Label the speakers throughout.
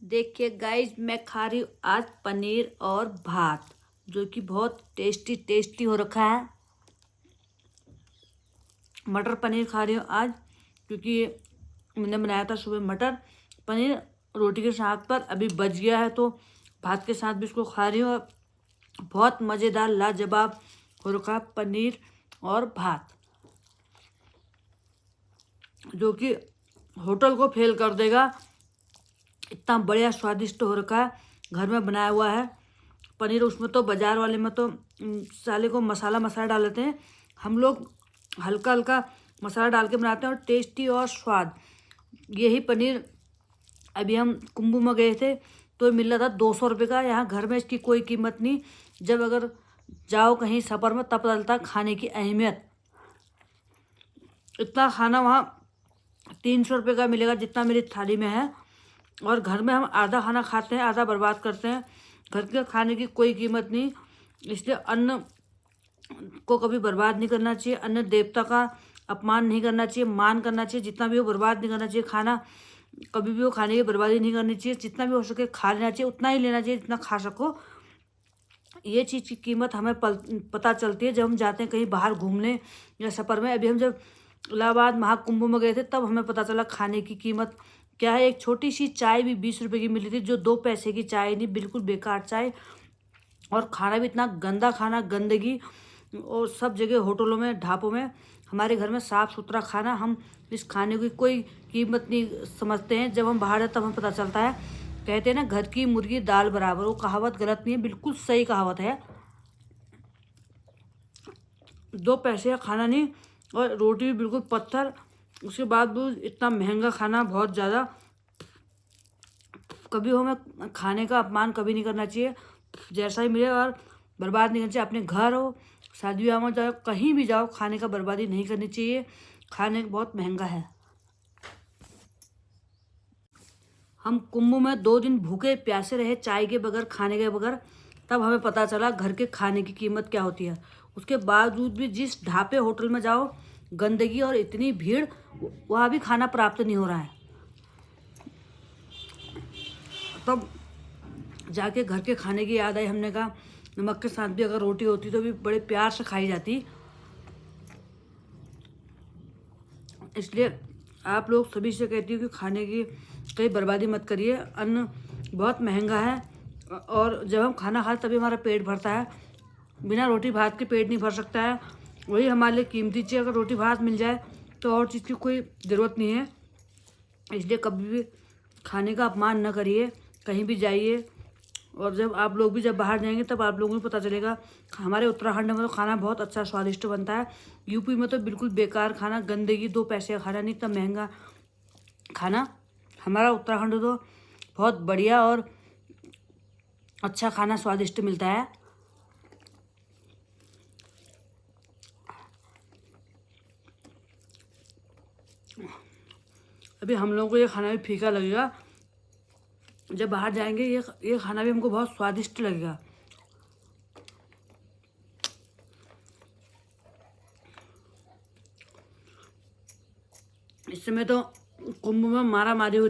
Speaker 1: देखिए गाइज, मैं खा रही हूँ आज पनीर और भात, जो कि बहुत टेस्टी टेस्टी हो रखा है। मटर पनीर खा रही हूँ आज, क्योंकि मैंने बनाया था सुबह मटर पनीर रोटी के साथ। पर अभी बच गया है तो भात के साथ भी इसको खा रही हूँ। और बहुत मज़ेदार लाजवाब हो रखा है पनीर और भात, जो कि होटल को फेल कर देगा। इतना बढ़िया स्वादिष्ट हो रखा है, घर में बनाया हुआ है पनीर। उसमें तो बाजार वाले में तो साले को मसाला मसाला डाल देते हैं, हम लोग हल्का हल्का मसाला डाल के बनाते हैं और टेस्टी और स्वाद। यही पनीर अभी हम कुंभू में गए थे तो मिल रहा था 200 रुपये का। यहाँ घर में इसकी कोई कीमत नहीं। जब अगर जाओ कहीं सफ़र में तब पता चलता खाने की अहमियत। इतना खाना वहाँ 300 रुपये का मिलेगा जितना मेरी थाली में है। और घर में हम आधा खाना खाते हैं, आधा बर्बाद करते हैं। घर के खाने की कोई कीमत नहीं, इसलिए अन्न को कभी बर्बाद नहीं करना चाहिए। अन्न देवता का अपमान नहीं करना चाहिए, मान करना चाहिए। जितना भी हो बर्बाद नहीं करना चाहिए खाना, कभी भी वो खाने की बर्बादी नहीं करनी चाहिए। जितना भी हो सके खा लेना चाहिए, उतना ही लेना चाहिए जितना खा सको। ये चीज़ की कीमत हमें पता चलती है जब हम जाते हैं कहीं बाहर घूमने या सफ़र में। अभी हम जब इलाहाबाद महाकुंभ में गए थे तब हमें पता चला खाने की कीमत क्या है। एक छोटी सी चाय भी 20 रुपये की मिली थी, जो 2 पैसे की चाय नहीं, बिल्कुल बेकार चाय। और खाना भी इतना गंदा खाना, गंदगी। और सब जगह होटलों में, ढाबों में। हमारे घर में साफ़ सुथरा खाना। हम इस खाने की कोई कीमत नहीं समझते हैं। जब हम बाहर जाते तब हमें पता चलता है। कहते हैं ना, घर की मुर्गी दाल बराबर। वो कहावत गलत नहीं है, बिल्कुल सही कहावत है। 2 पैसे का खाना नहीं, और रोटी भी बिल्कुल पत्थर। उसके बाद भी इतना महंगा खाना, बहुत ज़्यादा। कभी हमें खाने का अपमान कभी नहीं करना चाहिए, जैसा ही मिले। और बर्बाद नहीं करना चाहिए। अपने घर हो, शादी ब्याह में जाओ, कहीं भी जाओ, खाने का बर्बादी नहीं करनी चाहिए। खाने बहुत महंगा है। हम कुंभ में 2 दिन भूखे प्यासे रहे, चाय के बगैर, खाने के बगैर। तब हमें पता चला घर के खाने की कीमत क्या होती है। उसके बावजूद भी जिस ढाबे होटल में जाओ, गंदगी और इतनी भीड़, वहाँ भी खाना प्राप्त नहीं हो रहा है। तब जाके घर के खाने की याद आई। हमने कहा नमक के साथ भी अगर रोटी होती तो भी बड़े प्यार से खाई जाती। इसलिए आप लोग सभी से कहती हूँ कि खाने की कहीं बर्बादी मत करिए। अन्न बहुत महंगा है, और जब हम खाना खाते तभी हमारा पेट भरता है। बिना रोटी भात के पेट नहीं भर सकता है। वही हमारे लिए कीमती चीज़। अगर रोटी भात मिल जाए तो और चीज़ की कोई ज़रूरत नहीं है। इसलिए कभी भी खाने का अपमान न करिए, कहीं भी जाइए। और जब आप लोग भी जब बाहर जाएंगे तब आप लोगों को पता चलेगा। हमारे उत्तराखंड में तो खाना बहुत अच्छा स्वादिष्ट बनता है। यूपी में तो बिल्कुल बेकार खाना, गंदगी, 2 पैसे का खाना, नहीं इतना महंगा खाना। हमारा उत्तराखंड तो बहुत बढ़िया और अच्छा खाना स्वादिष्ट मिलता है। अभी हम लोगों को ये खाना भी फीका लगेगा। जब बाहर जाएंगे ये खाना भी हमको बहुत स्वादिष्ट लगेगा। इस समय तो कुंभ में मारा मारी हो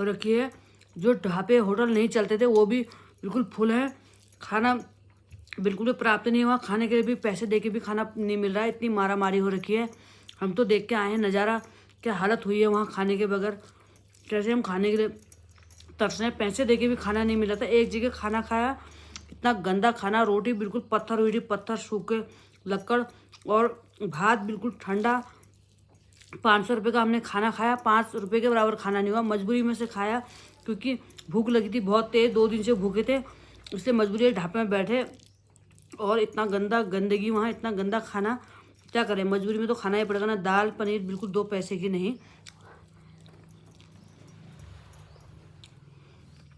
Speaker 1: रखी है। जो ढाबे होटल नहीं चलते थे वो भी बिल्कुल फुल हैं। खाना बिल्कुल भी प्राप्त नहीं हुआ। खाने के लिए भी पैसे दे के भी खाना नहीं मिल रहा है, इतनी मारा मारी हो रखी है। हम तो देख के आए हैं नज़ारा, क्या हालत हुई है वहाँ खाने के बगैर। कैसे हम खाने के लिए तरस रहे हैं। पैसे दे के भी खाना नहीं मिला था। एक जगह खाना खाया, इतना गंदा खाना। रोटी बिल्कुल पत्थर हुई थी, पत्थर, सूखे लक्कड़। और भात बिल्कुल ठंडा। 500 रुपये का हमने खाना खाया, 5 रुपये के बराबर खाना नहीं हुआ। मजबूरी में से खाया, क्योंकि भूख लगी थी बहुत तेज़। 2 दिन से भूखे थे, इसलिए मजबूरी ढाबे में बैठे। और इतना गंदा, गंदगी वहाँ, इतना गंदा खाना, क्या करें, मजबूरी में तो खाना ही पड़ेगा ना। दाल पनीर बिल्कुल 2 पैसे की नहीं।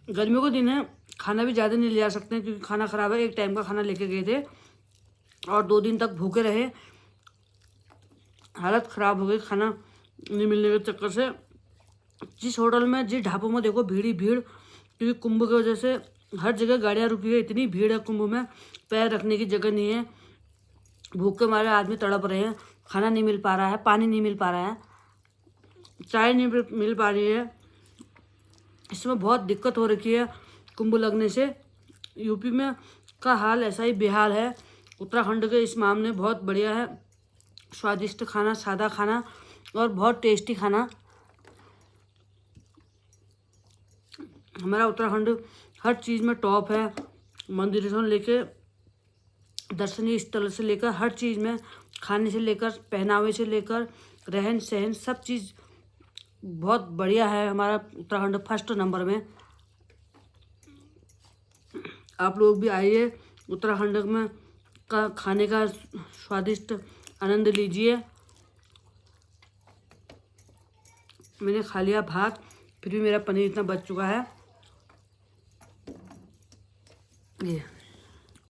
Speaker 1: गर्मियों के दिन है, खाना भी ज़्यादा नहीं ले जा सकते हैं, क्योंकि खाना ख़राब है। एक टाइम का खाना लेके गए थे और 2 दिन तक भूखे रहे। हालत ख़राब हो गई खाना नहीं मिलने के चक्कर से। जिस होटल में, जिस ढाबों में देखो भीड़ ही भीड़, क्योंकि कुंभ की वजह से हर जगह गाड़ियाँ रुकी है। इतनी भीड़ है कुंभ में, पैर रखने की जगह नहीं है। भूख के मारे आदमी तड़प रहे हैं। खाना नहीं मिल पा रहा है, पानी नहीं मिल पा रहा है, चाय नहीं मिल पा रही है। इसमें बहुत दिक्कत हो रखी है कुंभ लगने से। यूपी में का हाल ऐसा ही बेहाल है। उत्तराखंड के इस मामले में बहुत बढ़िया है। स्वादिष्ट खाना, सादा खाना और बहुत टेस्टी खाना। हमारा उत्तराखंड हर चीज़ में टॉप है। मंदिर से लेके दर्शनीय स्थल से लेकर हर चीज़ में, खाने से लेकर पहनावे से लेकर रहन सहन, सब चीज़ बहुत बढ़िया है। हमारा उत्तराखंड फर्स्ट नंबर में। आप लोग भी आइए उत्तराखंड में का खाने का स्वादिष्ट आनंद लीजिए। मैंने खा लिया भात, फिर भी मेरा पनीर इतना बच चुका है। ये